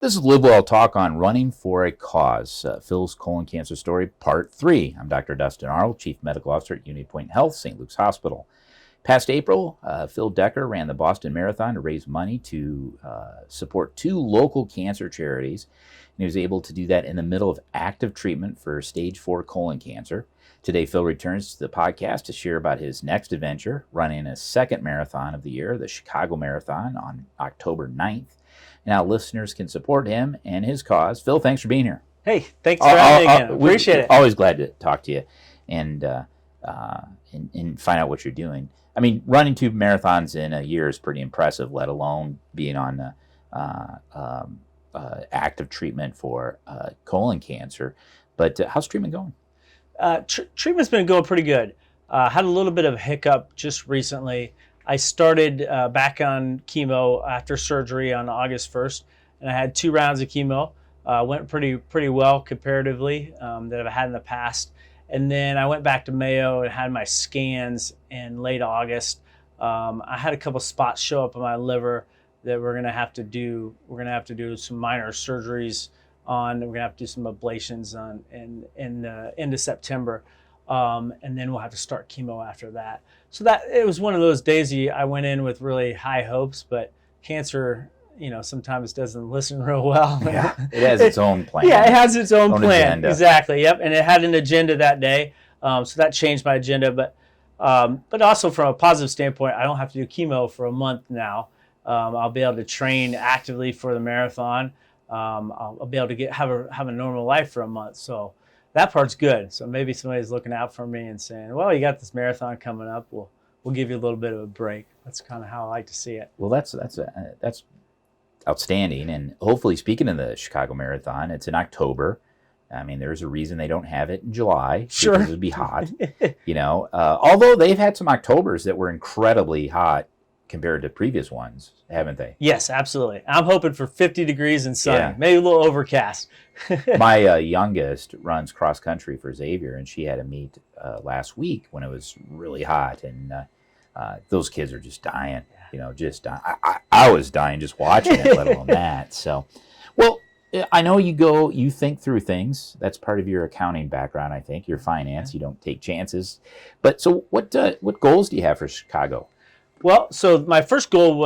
This is LiveWell Talk on Running for a Cause, Phil's colon cancer story, part 3. I'm Dr. Dustin Arnold, Chief Medical Officer at UnityPoint Health, St. Luke's Hospital. Past April, Phil Decker ran the Boston Marathon to raise money to support 2 local cancer charities. And he was able to do that in the middle of active treatment for stage 4 colon cancer. Today, Phil returns to the podcast to share about his next adventure, running a second marathon of the year, the Chicago Marathon, on October 9th. Now, listeners can support him and his cause. Phil, thanks for being here. Hey, thanks for having me again. Appreciate it. Always glad to talk to you and find out what you're doing. I mean, running 2 marathons in a year is pretty impressive, let alone being on active treatment for colon cancer. But how's treatment going? Treatment's been going pretty good. Had a little bit of a hiccup just recently. I started back on chemo after surgery on August 1st, and I had 2 rounds of chemo. Went pretty well comparatively that I've had in the past. And then I went back to Mayo and had my scans in late August. I had a couple spots show up on my liver that we're gonna have to do. We're gonna have to do some minor surgeries on. We're gonna have to do some ablations on in end of September. And then we'll have to start chemo after that. So that it was one of those days I went in with really high hopes, but cancer, sometimes doesn't listen real well. Yeah, it has its own plan. Yeah, it has its own plan. Agenda. Exactly. Yep. And it had an agenda that day. So that changed my agenda. But also from a positive standpoint, I don't have to do chemo for a month now. I'll be able to train actively for the marathon. I'll be able to have a normal life for a month. So that part's good. So maybe somebody's looking out for me and saying, well, you got this marathon coming up. We'll give you a little bit of a break. That's kind of how I like to see it. Well, that's outstanding. And hopefully, speaking of the Chicago Marathon, it's in October. I mean, there's a reason they don't have it in July. Sure. Because it would be hot. Although they've had some Octobers that were incredibly hot compared to previous ones, haven't they? Yes, absolutely. I'm hoping for 50 degrees and sunny, Yeah. maybe a little overcast. My youngest runs cross country for Xavier, and she had a meet last week when it was really hot, and those kids are just dying. Just dying. I was dying just watching it, let alone that. So, well, I know you think through things. That's part of your accounting background, I think. Your finance, you don't take chances. But so, what goals do you have for Chicago? Well, so my first goal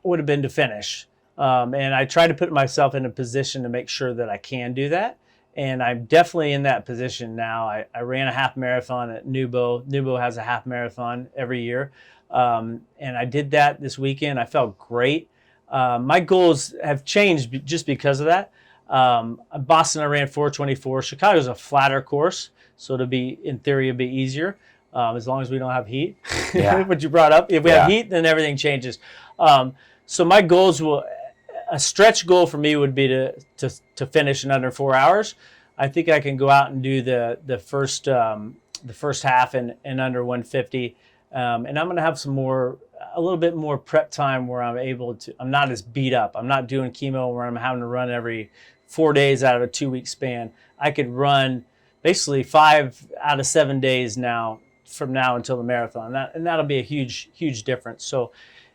would have been to finish. And I try to put myself in a position to make sure that I can do that. And I'm definitely in that position now. I ran a half marathon at Nubo. Nubo has a half marathon every year. And I did that this weekend. I felt great. My goals have changed just because of that. Boston, I ran 4:24. Chicago's a flatter course, so in theory, it'd be easier. As long as we don't have heat, Yeah. what you brought up. If we have heat, then everything changes. So my goals a stretch goal for me would be to finish in under 4 hours. I think I can go out and do the first half in under 150, and I'm going to have a little bit more prep time where I'm not as beat up. I'm not doing chemo where I'm having to run every 4 days out of a 2-week span. I could run basically 5 out of 7 days now. From now until the marathon, and that'll be a huge difference. So,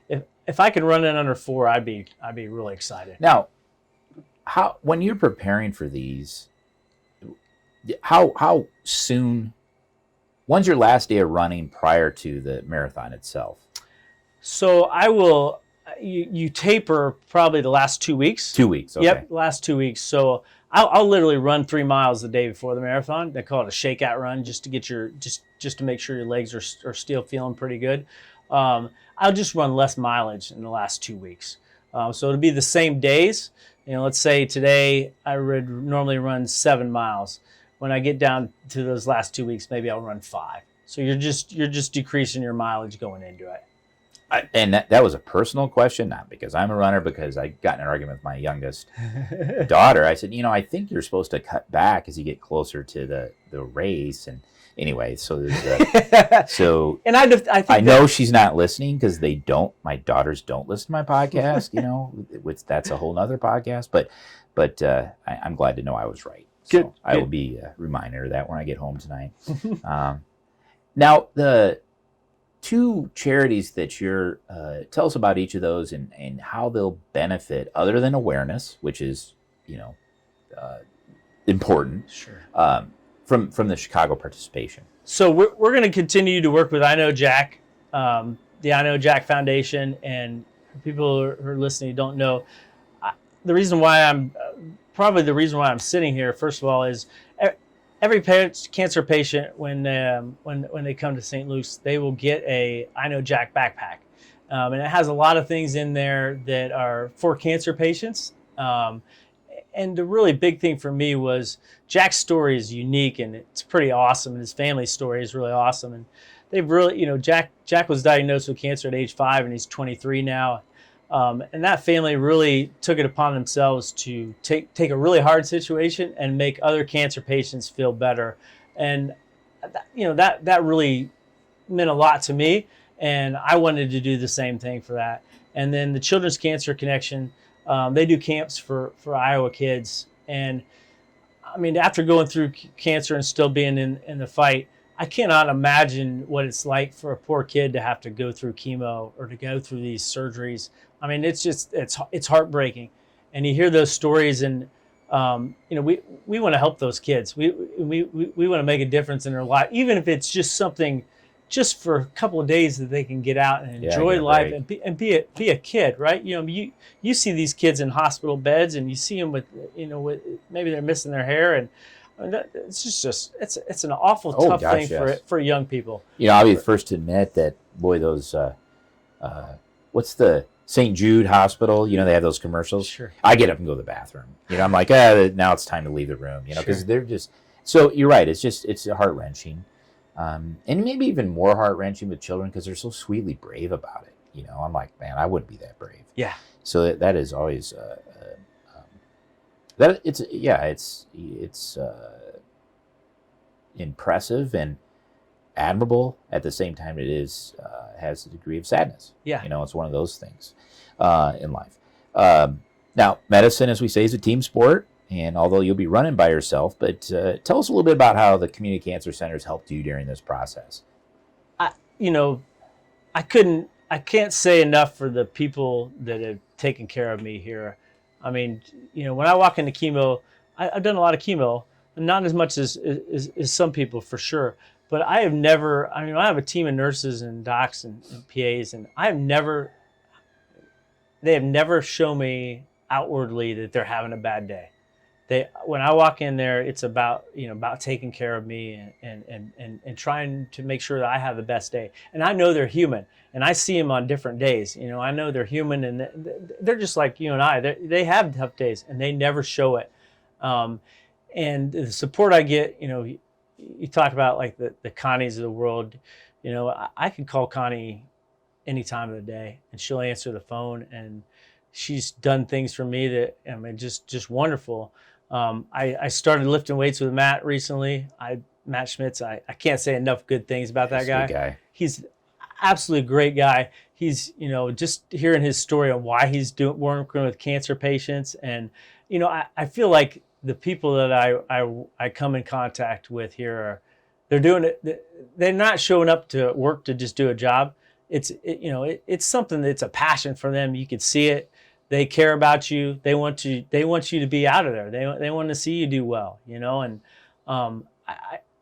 if I can run in under 4, I'd be really excited. Now, when you're preparing for these, how soon? When's your last day of running prior to the marathon itself? So I will. You taper probably the last 2 weeks. 2 weeks. Okay. Yep, last 2 weeks. So I'll literally run 3 miles the day before the marathon. They call it a shakeout run, just to get just to make sure your legs are still feeling pretty good. I'll just run less mileage in the last 2 weeks. So it'll be the same days. Let's say today I would normally run 7 miles. When I get down to those last 2 weeks, maybe I'll run 5. So you're just decreasing your mileage going into it. And that was a personal question, not because I'm a runner, because I got in an argument with my youngest daughter. I said, I think you're supposed to cut back as you get closer to the race. And anyway, so and I think I know she's not listening because my daughters don't listen to my podcast, which that's a whole nother podcast. But I'm glad to know I was right. So Good. I will be a reminder of that when I get home tonight. Now, the 2 charities that tell us about each of those and how they'll benefit, other than awareness, which is important. Sure. From the Chicago participation. So we're going to continue to work with I Know Jack, the I Know Jack Foundation, and for people who are listening who don't know, the reason why I'm sitting here, first of all, is every cancer patient when they come to St. Luke's, they will get a I Know Jack backpack, and it has a lot of things in there that are for cancer patients. And the really big thing for me was Jack's story is unique and it's pretty awesome, and his family's story is really awesome. And they've really, Jack was diagnosed with cancer at age 5, and he's 23 now. And that family really took it upon themselves to take a really hard situation and make other cancer patients feel better. And that really meant a lot to me, and I wanted to do the same thing for that. And then the Children's Cancer Connection, they do camps for Iowa kids. And I mean, after going through cancer and still being in the fight, I cannot imagine what it's like for a poor kid to have to go through chemo or to go through these surgeries. I mean, it's heartbreaking. And you hear those stories, and we want to help those kids. We want to make a difference in their life, even if it's just something, just for a couple of days that they can get out and enjoy life and be a kid, right? You see these kids in hospital beds, and you see them with maybe they're missing their hair, and it's just it's an awful tough thing for young people. I'll be the first to admit that, boy, those what's the St. Jude Hospital? They have those commercials. Sure. I get up and go to the bathroom. I'm like, now it's time to leave the room. Because they're just, so you're right. It's heart wrenching. And maybe even more heart-wrenching with children because they're so sweetly brave about it. I'm like, man, I wouldn't be that brave. Yeah. So that is always it's impressive and admirable at the same time. It is has a degree of sadness. Yeah. It's one of those things in life. Now, medicine, as we say, is a team sport. And although you'll be running by yourself, but tell us a little bit about how the Community Cancer Centers helped you during this process. I can't say enough for the people that have taken care of me here. I mean, when I walk into chemo, I've done a lot of chemo, not as much as some people for sure. But I have never. I have a team of nurses and docs and PAs, and they have never shown me outwardly that they're having a bad day. When I walk in there, it's about taking care of me and trying to make sure that I have the best day. And I know they're human, and I see them on different days. I know they're human, and they're just like you and I. They have tough days, and they never show it. And the support I get, you talk about like the Connies of the world. I can call Connie any time of the day, and she'll answer the phone, and she's done things for me that just wonderful. I started lifting weights with Matt recently. Matt Schmitz, I can't say enough good things about that guy. Good guy. He's absolutely great guy. He's, just hearing his story on why he's working with cancer patients. And, I feel like the people that I come in contact with here they're doing it. They're not showing up to work to just do a job. It's something that's a passion for them. You can see it. They care about you. They want you to be out of there. They want to see you do well, and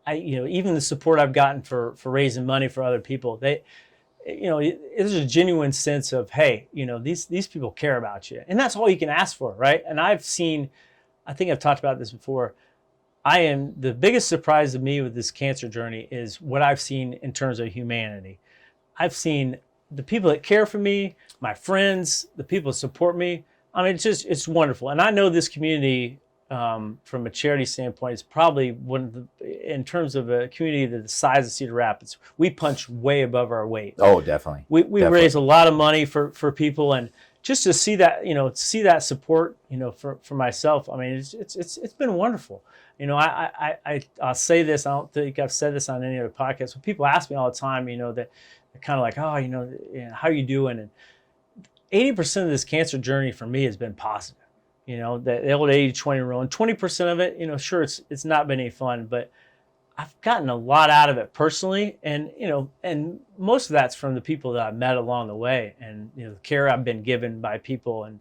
even the support I've gotten for raising money for other people, there's a genuine sense of, hey, these people care about you, and that's all you can ask for, right? And I think I've talked about this before. The biggest surprise to me with this cancer journey is what I've seen in terms of humanity. I've seen the people that care for me, my friends, the people that support me. It's wonderful. And I know this community, from a charity standpoint, is probably in terms of a community the size of Cedar Rapids, we punch way above our weight. Oh, definitely. We raise a lot of money for people, and just to see that support, for myself, it's been wonderful. I'll say this, I don't think I've said this on any other podcast. When people ask me all the time, that they're kind of like, oh, how are you doing? And 80% of this cancer journey for me has been positive. The old 80-20 rule. And 20% of it, sure, it's not been any fun, but I've gotten a lot out of it personally. And, and most of that's from the people that I've met along the way, and, the care I've been given by people. And,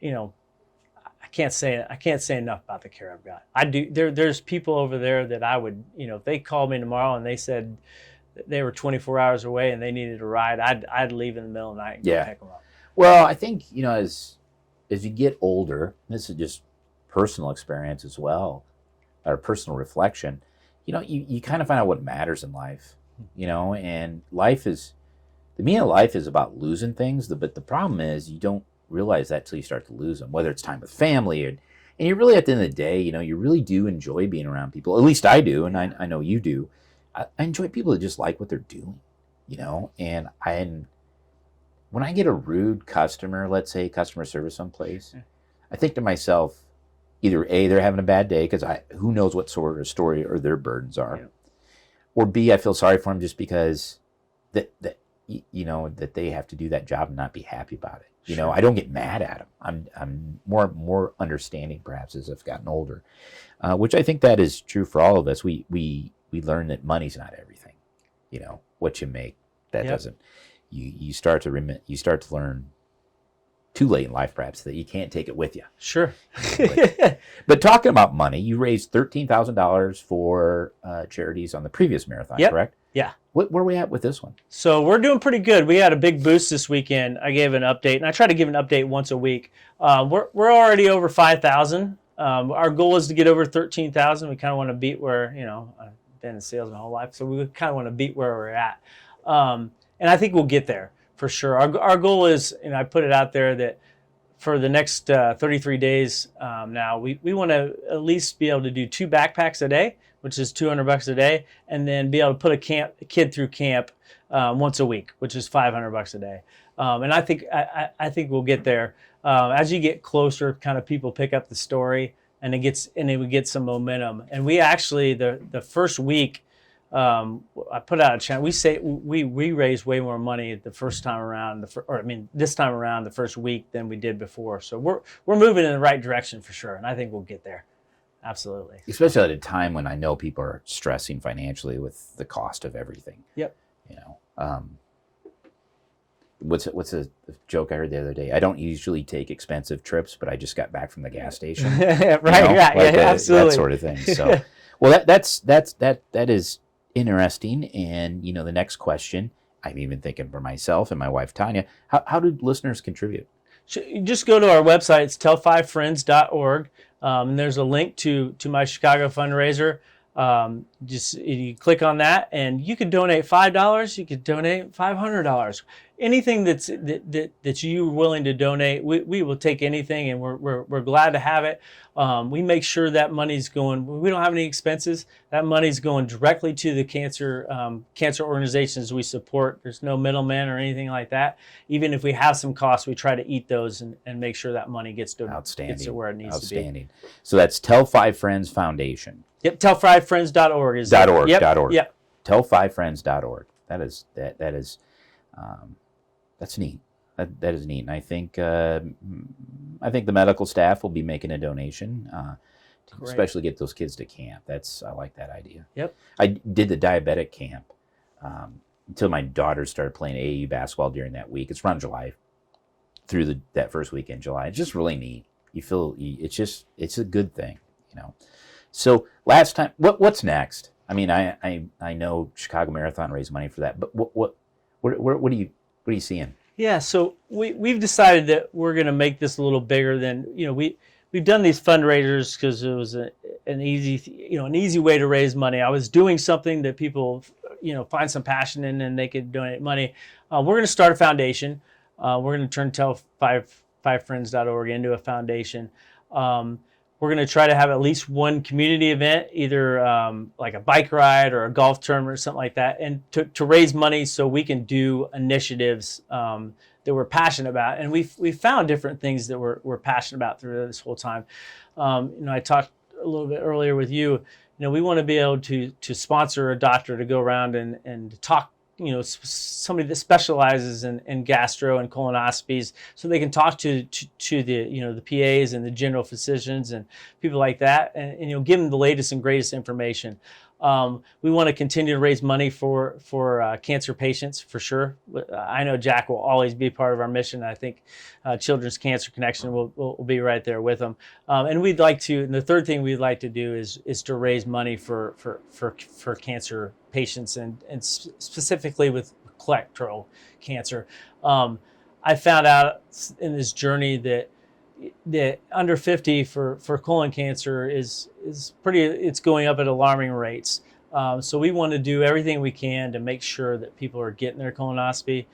I can't say enough about the care I've got. I do. There's people over there that I would, if they called me tomorrow and they said they were 24 hours away and they needed a ride, I'd leave in the middle of the night and go pick them up. Well, I think, as you get older, this is just personal experience as well, or personal reflection, you kind of find out what matters in life, and the meaning of life is about losing things, but the problem is you don't realize that till you start to lose them, whether it's time with family, and you really, at the end of the day, you really do enjoy being around people. At least I do, and I know you do. I enjoy people that just like what they're doing, and when I get a rude customer, let's say customer service someplace, I think to myself, either A, they're having a bad day because who knows what sort of story or their burdens are, or B, I feel sorry for them just because that they have to do that job and not be happy about it. Sure. I don't get mad at them. I'm more understanding perhaps as I've gotten older, which I think that is true for all of us. We learn that money's not everything. What you make, that doesn't. You start to learn too late in life perhaps that you can't take it with you. Sure. But talking about money, you raised $13,000 for Charities on the previous marathon, correct? Yeah. Where are we at with this one? So we're doing pretty good. We had a big boost this weekend. I gave an update, and I try to give an update once a week. We're already over 5,000. Our goal is to get over 13,000. We kind of want to beat where, I've been in sales my whole life, so we kind of want to beat where we're at. And I think we'll get there for sure. Our goal is, I put it out there that for the next 33 days now, we want to at least be able to do 2 backpacks a day, which is $200 a day, and then be able to put a kid through camp once a week, which is $500 a day. And I think we'll get there. As you get closer, kind of people pick up the story, and we get some momentum. And we actually the first week, I put out a channel. We raised way more money the first time around, this time around the first week than we did before. So we're moving in the right direction for sure, and I think we'll get there. Absolutely. Especially at a time when I know people are stressing financially with the cost of everything. Yep. What's a joke I heard the other day? I don't usually take expensive trips, but I just got back from the gas station. Absolutely. That sort of thing. So, well, that is interesting. And the next question, I'm even thinking for myself and my wife Tanya, how do listeners contribute? Just go to our website. It's tell5friends.org. And there's a link to my Chicago fundraiser. You click on that, and you could donate $5. You could donate $500. Anything that you're willing to donate, we will take anything, and we're glad to have it. We make sure that money's going. We don't have any expenses. That money's going directly to the cancer organizations we support. There's no middleman or anything like that. Even if we have some costs, we try to eat those and make sure that money gets to where it needs to be. So that's Tell 5 Friends Foundation. Yep, tell5friends.org is .org. Yep. Yep. Tell5friends.org. That is that's neat. That is neat. And I think the medical staff will be making a donation to especially get those kids to camp. I like that idea. Yep. I did the diabetic camp until my daughter started playing AAU basketball during that week. It's around July through that first week in July. It's just really neat. It's a good thing, So last time, what's next? I mean, I know Chicago Marathon raised money for that, but what are you seeing? Yeah, so we've decided that we're going to make this a little bigger than we've done these fundraisers because it was an easy way to raise money. I was doing something that people find some passion in and they could donate money. We're going to start a foundation. We're going to turn tell5friends.org into a foundation. We're going to try to have at least one community event, either like a bike ride or a golf tournament or something like that, and to raise money so we can do initiatives that we're passionate about. And we've found different things that we're passionate about through this whole time. I talked a little bit earlier with you. We want to be able to sponsor a doctor to go around and talk. Somebody that specializes in gastro and colonoscopies, so they can talk to the PAs and the general physicians and people like that, and give them the latest and greatest information. We want to continue to raise money for cancer patients, for sure. I know Jack will always be part of our mission. I think Children's Cancer Connection will be right there with them. And we'd like to, and the third thing we'd like to do is to raise money for cancer patients, and specifically with colorectal cancer. I found out in this journey that under 50 for colon cancer is it's going up at alarming rates. So we want to do everything we can to make sure that people are getting their colonoscopy.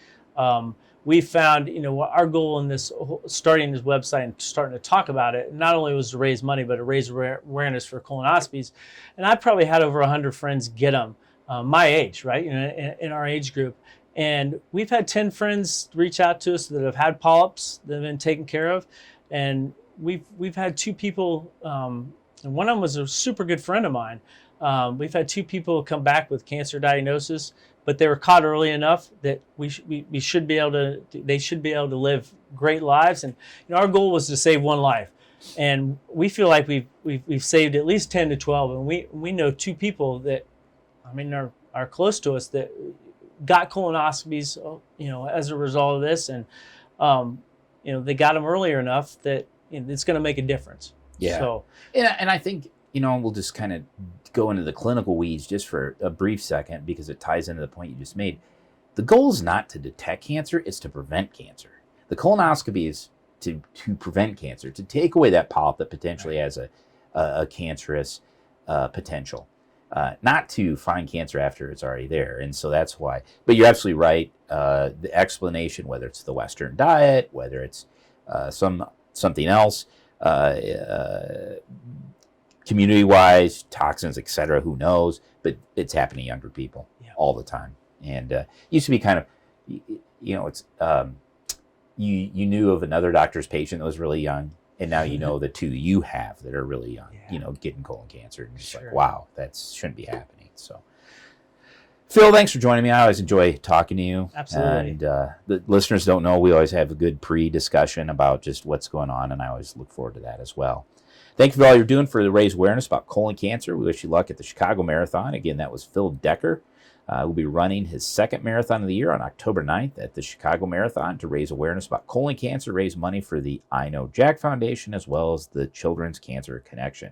We found, our goal in this starting this website and starting to talk about it, not only was to raise money, but to raise awareness for colonoscopies. And I probably had over 100 friends get them, my age, right? In our age group. And we've had 10 friends reach out to us that have had polyps that have been taken care of. And we've had 2 people, and one of them was a super good friend of mine. We've had 2 people come back with cancer diagnosis, but they were caught early enough that they should be able to live great lives. And our goal was to save 1 life, and we feel like we've saved at least 10 to 12. And we know 2 people that, are close to us that got colonoscopies, as a result of this, and they got them earlier enough that it's going to make a difference. Yeah. So, and I think, we'll just kind of go into the clinical weeds just for a brief second, because it ties into the point you just made. The goal is not to detect cancer, it's to prevent cancer. The colonoscopy is to prevent cancer, to take away that polyp that potentially has a cancerous potential. Not to find cancer after it's already there. And so that's why. But you're absolutely right. The explanation, whether it's the Western diet, whether it's something else, community-wise, toxins, etc., who knows? But it's happening to younger people all the time. And it used to be kind of, it's you knew of another doctor's patient that was really young, and now you know the 2 you have that are really young, getting colon cancer. And it's like, wow, that shouldn't be happening. So, Phil, thanks for joining me. I always enjoy talking to you. Absolutely. And the listeners don't know, we always have a good pre-discussion about just what's going on, and I always look forward to that as well. Thank you for all you're doing for the raise awareness about colon cancer. We wish you luck at the Chicago Marathon. Again, that was Phil Decker. Will be running his 2nd marathon of the year on October 9th at the Chicago Marathon to raise awareness about colon cancer, raise money for the I Know Jack Foundation, as well as the Children's Cancer Connection.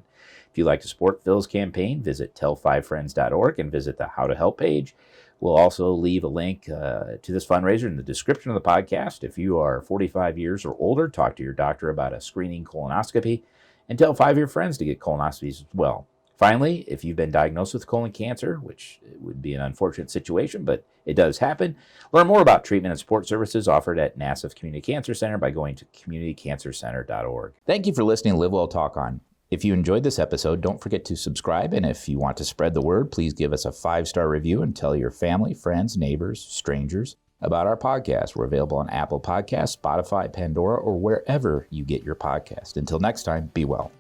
If you'd like to support Phil's campaign, visit tell5friends.org and visit the How to Help page. We'll also leave a link to this fundraiser in the description of the podcast. If you are 45 years or older, talk to your doctor about a screening colonoscopy, and tell 5 of your friends to get colonoscopies as well. Finally, if you've been diagnosed with colon cancer, which would be an unfortunate situation, but it does happen, learn more about treatment and support services offered at Nassif Community Cancer Center by going to communitycancercenter.org. Thank you for listening to LiveWell Talk On. If you enjoyed this episode, don't forget to subscribe, and if you want to spread the word, please give us a 5-star review and tell your family, friends, neighbors, strangers about our podcast. We're available on Apple Podcasts, Spotify, Pandora, or wherever you get your podcast. Until next time, be well.